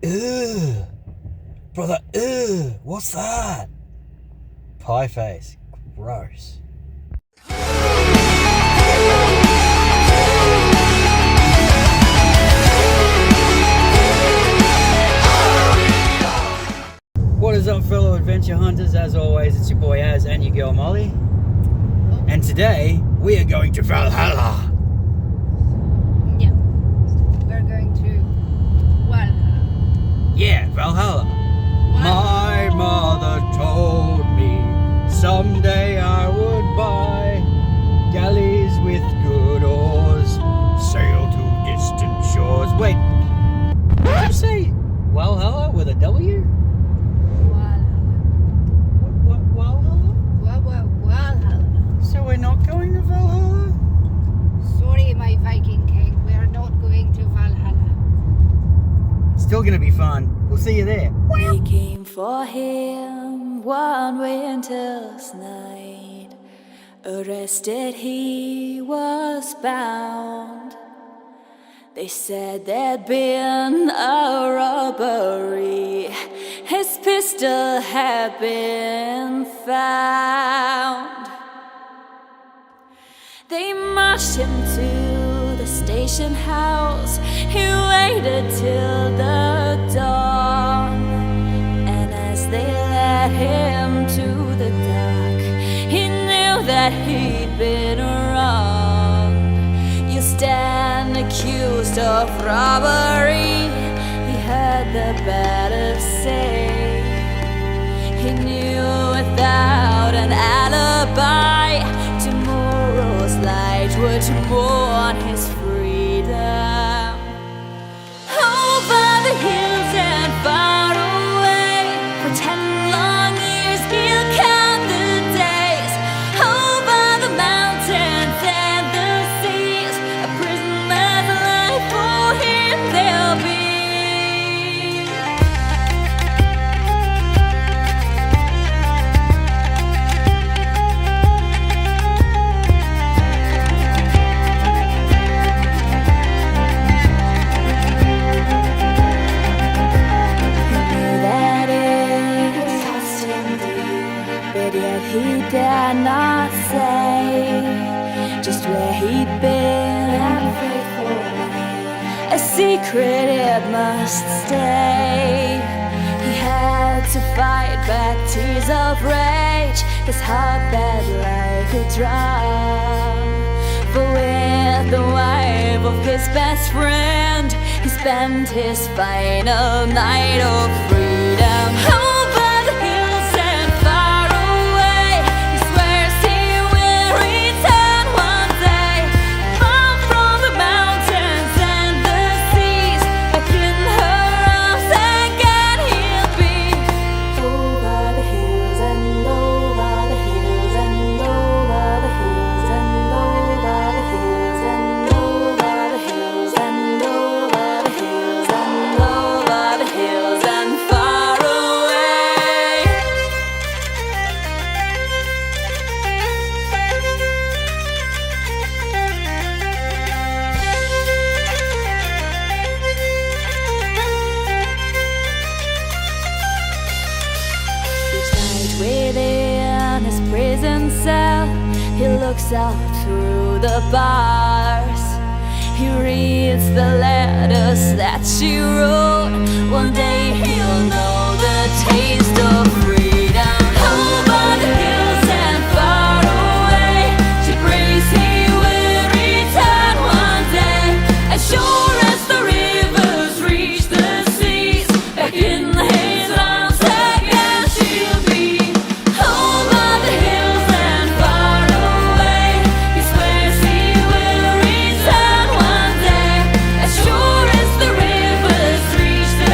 Ugh. Brother, ugh. What's that? Pie face. Gross. What is up, fellow adventure hunters? As always, it's your boy Az and your girl Molly. And today, we are going to Valhalla. Yeah, we're going to Walhalla. Yeah, Valhalla. My mother told me someday I would buy galleys with good oars, sail to distant shores. Wait, did you say Walhalla with a W? Walhalla? Walhalla. So we're not going to Valhalla? Sorry, my Viking king, we are not going to Valhalla. Still gonna be fun. We'll see you there. We came for him one winter's night. Arrested he was bound. They said there'd been a robbery. His pistol had been found. They marched him to the station house. He waited till the dawn. And as they led him to the dock, he knew that he'd been wronged. You stand accused of robbery, he heard the battle say. He knew without an alibi, tomorrow's light would mourn his freedom. Over the hills and far away, for 10 long years he'll count the days. Over the mountains and the seas, a prisoner's life for him there'll be. He dare not say just where he'd been. A secret it must stay. He had to fight back tears of rage, his heart that like a drum. For with the wife of his best friend, he spent his final night of freedom. Over the hills and far away, he swears he will return one day. Far from the mountains and the seas, back in her arms again he'll be. Over the hills and over the hills and over the hills and over the hills and over the hills and over the hills and over the hills and far away. Tied within his prison cell, he looks out through the bars. He reads the letters that she wrote. One day he'll know the taste of freedom. Over the hills and far away, she prays he will return one day. As sure as the rivers reach the seas, back in his arms again she'll be. Over the hills and far away, he swears he will return one day. As sure as the rivers reach the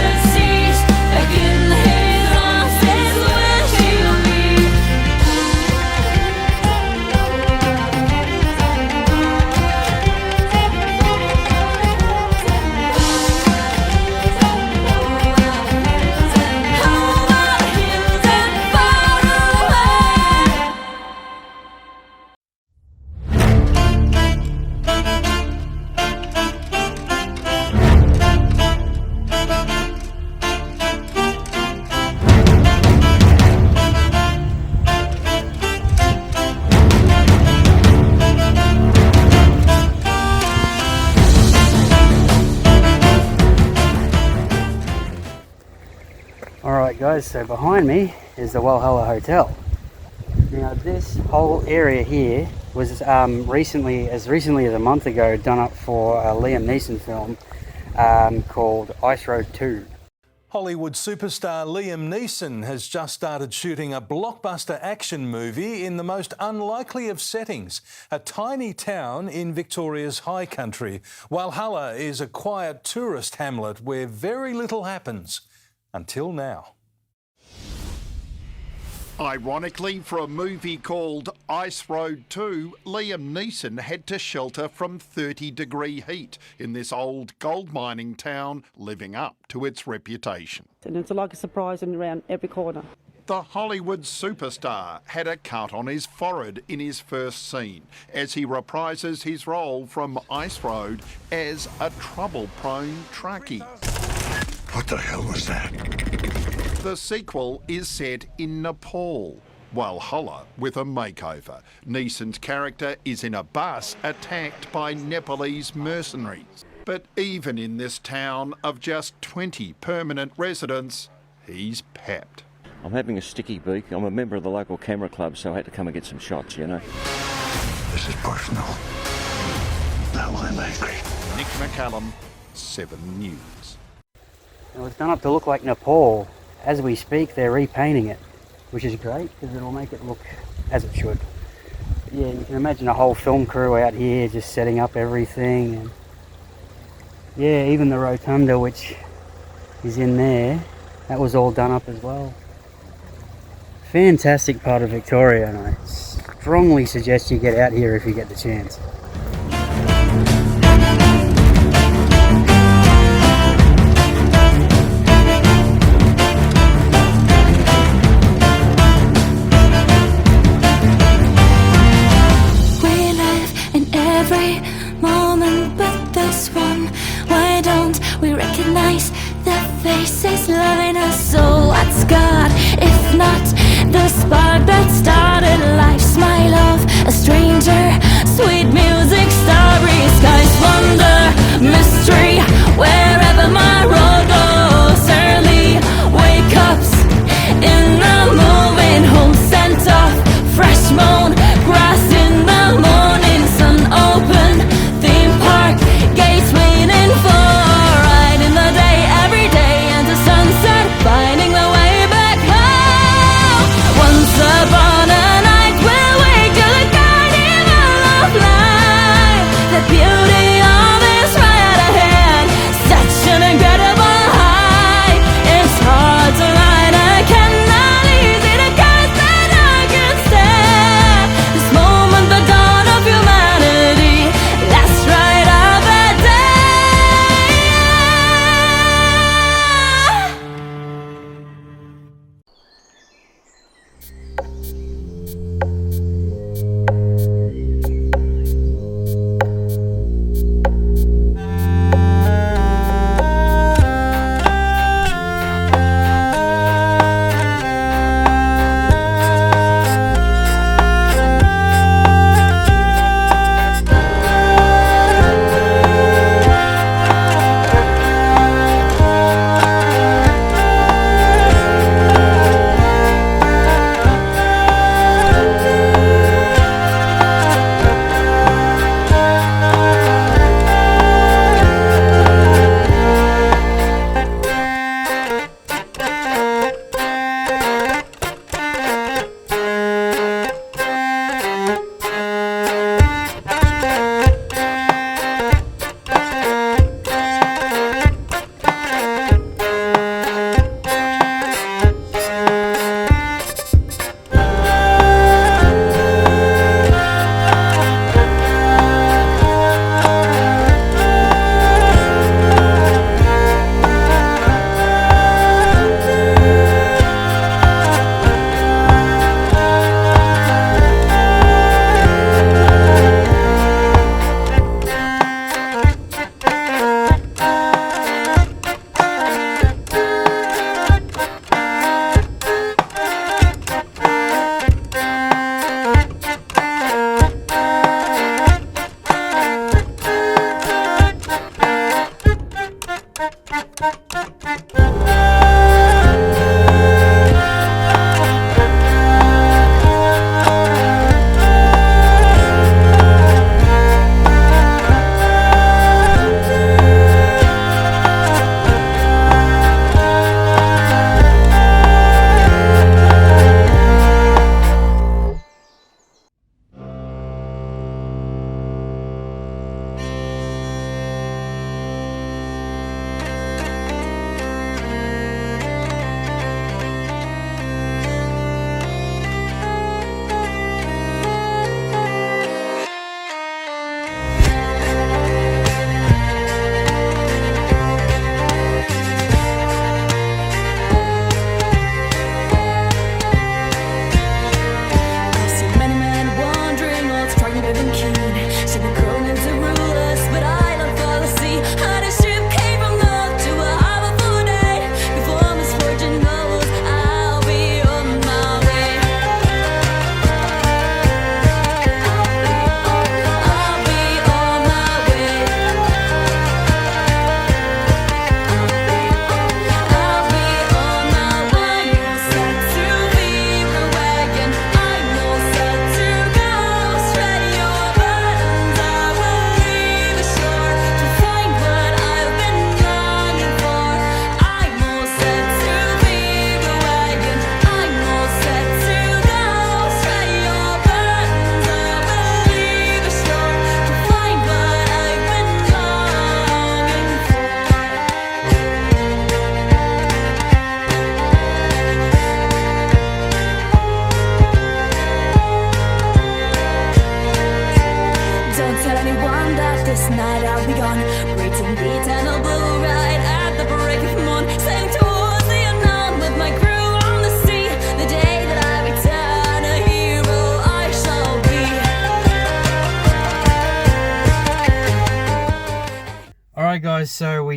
Alright guys, so behind me is the Walhalla Hotel. Now this whole area here was recently as a month ago, done up for a Liam Neeson film called Ice Road 2. Hollywood superstar Liam Neeson has just started shooting a blockbuster action movie in the most unlikely of settings, a tiny town in Victoria's high country. Walhalla is a quiet tourist hamlet where very little happens, until now. Ironically, for a movie called Ice Road 2, Liam Neeson had to shelter from 30-degree heat in this old gold mining town, living up to its reputation. And it's like a surprise and around every corner. The Hollywood superstar had a cut on his forehead in his first scene as he reprises his role from Ice Road as a trouble-prone truckie. What the hell was that? The sequel is set in Nepal, Walhalla with a makeover. Neeson's character is in a bus attacked by Nepalese mercenaries. But even in this town of just 20 permanent residents, he's pepped. I'm having a sticky beak. I'm a member of the local camera club, so I had to come and get some shots, you know. This is personal. Now I'm angry. Nick McCallum, 7 News. It was done up to look like Nepal. As we speak, they're repainting it, which is great because it'll make it look as it should. Yeah, you can imagine a whole film crew out here just setting up everything. And yeah, even the rotunda, which is in there, that was all done up as well. Fantastic part of Victoria, and I strongly suggest you get out here if you get the chance. Every moment but this one, why don't we recognize their faces loving us? So what's God if not the spark that started life? Smile of a stranger, sweet music, starry skies, wonder, mystery, wherever my road goes. Early wake-ups in the moving home, scent of fresh mown grass in the morning sun. Open theme park gates waiting for a ride in the day, every day, and the sunset finding the way back home. Once upon a night we'll wake to the carnival of life. The beauty of is right ahead, such an incredible high. It's hard to ride, I cannot easy to catch that I can stand. This moment, the dawn of humanity, last ride of a day.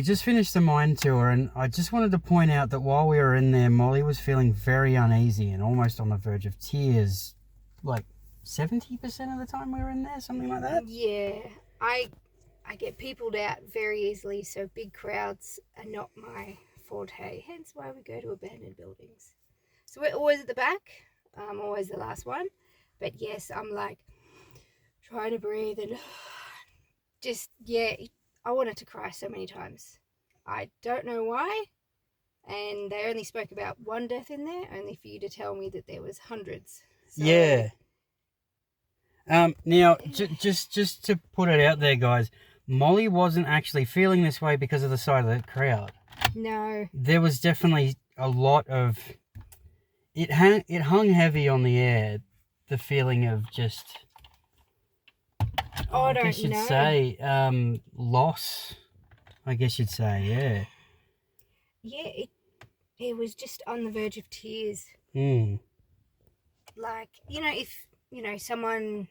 we just finished the mine tour, and I just wanted to point out that while we were in there, Molly was feeling very uneasy and almost on the verge of tears, like 70% of the time we were in there, something like that. Yeah, I get peopled out very easily, so big crowds are not my forte, hence why we go to abandoned buildings. So we're always at the back, always the last one, but yes, I'm like trying to breathe and just, yeah, I wanted to cry so many times. I don't know why, and they only spoke about one death in there, only for you to tell me that there was hundreds. So, yeah. Now, just to put it out there, guys, Molly wasn't actually feeling this way because of the side of the crowd. No. There was definitely a lot of... It hung heavy on the air, the feeling of just... I guess you'd know. say loss. I guess you'd say, yeah. Yeah, it was just on the verge of tears. Like, if someone,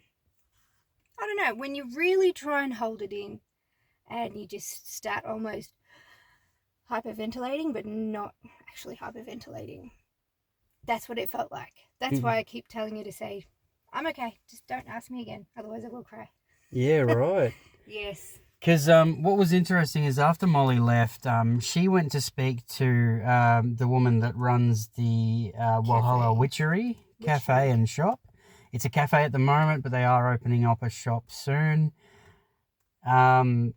I don't know, when you really try and hold it in and you just start almost hyperventilating, but not actually hyperventilating. That's what it felt like. That's why I keep telling you to say, I'm okay, just don't ask me again, otherwise I will cry. Yeah, right. Yes. Because what was interesting is after Molly left, she went to speak to the woman that runs the Walhalla Witchery Cafe and shop. It's a cafe at the moment, but they are opening up a shop soon. Can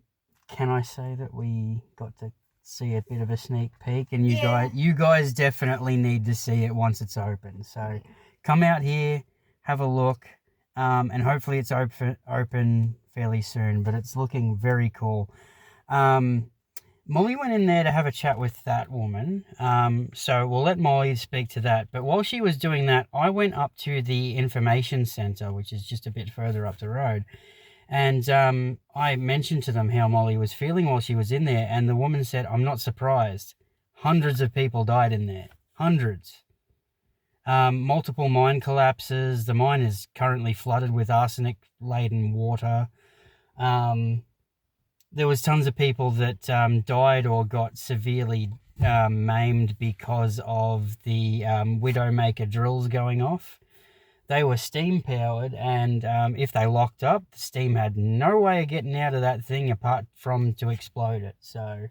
I say that we got to see a bit of a sneak peek? And you guys definitely need to see it once it's open. So come out here, have a look. And hopefully it's open fairly soon, but it's looking very cool. Molly went in there to have a chat with that woman, so we'll let Molly speak to that. But while she was doing that, I went up to the information centre, which is just a bit further up the road, and I mentioned to them how Molly was feeling while she was in there, and the woman said, I'm not surprised. Hundreds of people died in there. Hundreds. Multiple mine collapses. The mine is currently flooded with arsenic-laden water. There was tons of people that died or got severely maimed because of the Widowmaker drills going off. They were steam-powered, and if they locked up, the steam had no way of getting out of that thing apart from to explode it. So...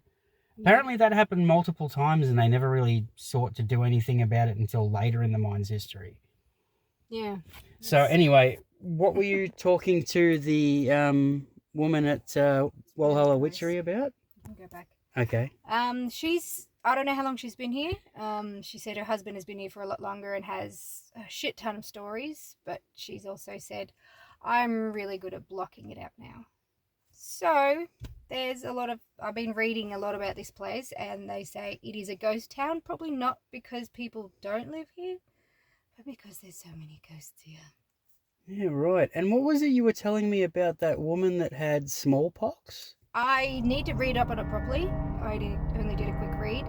apparently that happened multiple times and they never really sought to do anything about it until later in the mine's history. Yeah. So anyway, what were you talking to the woman at Walhalla Witchery about? I'll go back. Okay. I don't know how long she's been here. She said her husband has been here for a lot longer and has a shit ton of stories, but she's also said, I'm really good at blocking it out now. So... I've been reading a lot about this place, and they say it is a ghost town, probably not because people don't live here, but because there's so many ghosts here. Yeah, right. And what was it you were telling me about that woman that had smallpox? I need to read up on it properly. I only did a quick read.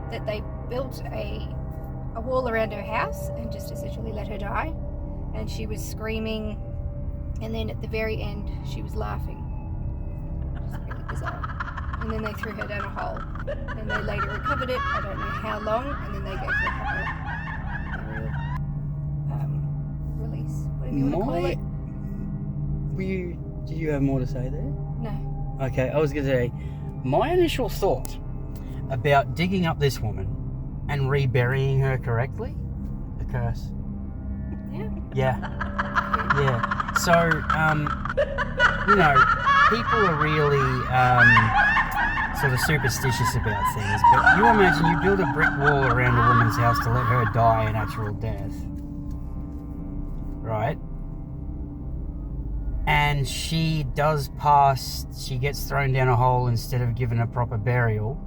That they built a wall around her house and just essentially let her die. And she was screaming, and then at the very end, she was laughing. Really bizarre. And then they threw her down a hole, and they later recovered it. I don't know how long, and then they gave her a release, whatever you want to call it. Do you have more to say there? No. Okay, I was going to say, my initial thought about digging up this woman and reburying her correctly, a curse. Yeah. So, people are really sort of superstitious about things, but you imagine you build a brick wall around a woman's house to let her die a natural death, right? And she does pass, she gets thrown down a hole instead of given a proper burial,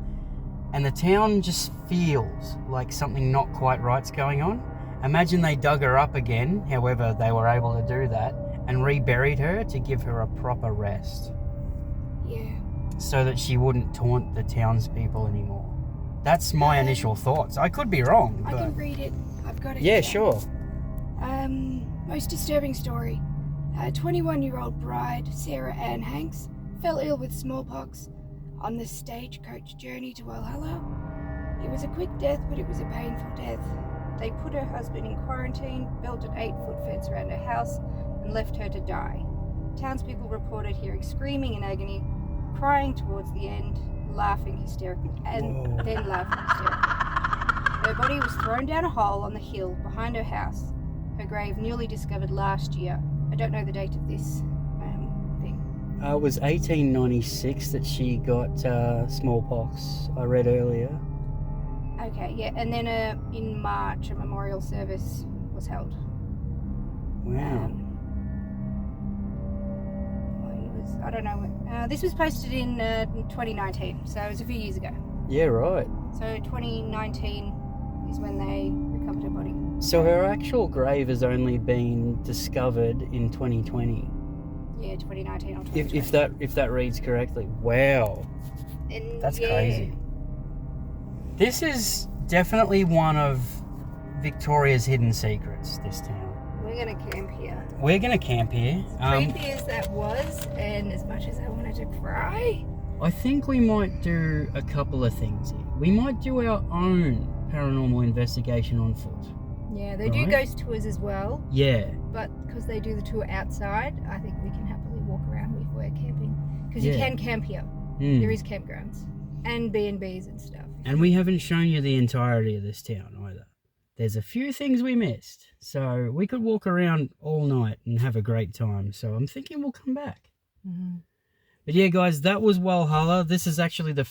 and the town just feels like something not quite right's going on. Imagine they dug her up again, however they were able to do that, and reburied her to give her a proper rest. Yeah. So that she wouldn't taunt the townspeople anymore. That's my initial thoughts. I could be wrong. I can read it. I've got it. Yeah, here. sure. Most disturbing story. A 21-year-old bride, Sarah Ann Hanks, fell ill with smallpox on the stagecoach journey to Walhalla. It was a quick death, but it was a painful death. They put her husband in quarantine, built an 8-foot fence around her house, and left her to die. Townspeople reported hearing screaming in agony, crying towards the end, laughing hysterically, and then laughing hysterically. Her body was thrown down a hole on the hill behind her house. Her grave newly discovered last year. I don't know the date of this thing. It was 1896 that she got smallpox, I read earlier. Okay, yeah, and then in March a memorial service was held. Wow. I don't know when. This was posted in 2019, so it was a few years ago. Yeah, right. So 2019 is when they recovered her body. So her actual grave has only been discovered in 2020. Yeah, 2019 or 2020. If that reads correctly. Wow. And That's crazy. This is definitely one of Victoria's hidden secrets, this town. We're going to camp here. We're going to camp here. Creepy as that was, and as much as I wanted to cry. I think we might do a couple of things here. We might do our own paranormal investigation on foot. Yeah, they do ghost tours as well. Yeah. But because they do the tour outside, I think we can happily walk around if we're camping. Because you can camp here. There is campgrounds. And B&Bs and stuff. And we haven't shown you the entirety of this town either. There's a few things we missed. So we could walk around all night and have a great time. So I'm thinking we'll come back. But yeah, guys, that was Walhalla. This is actually the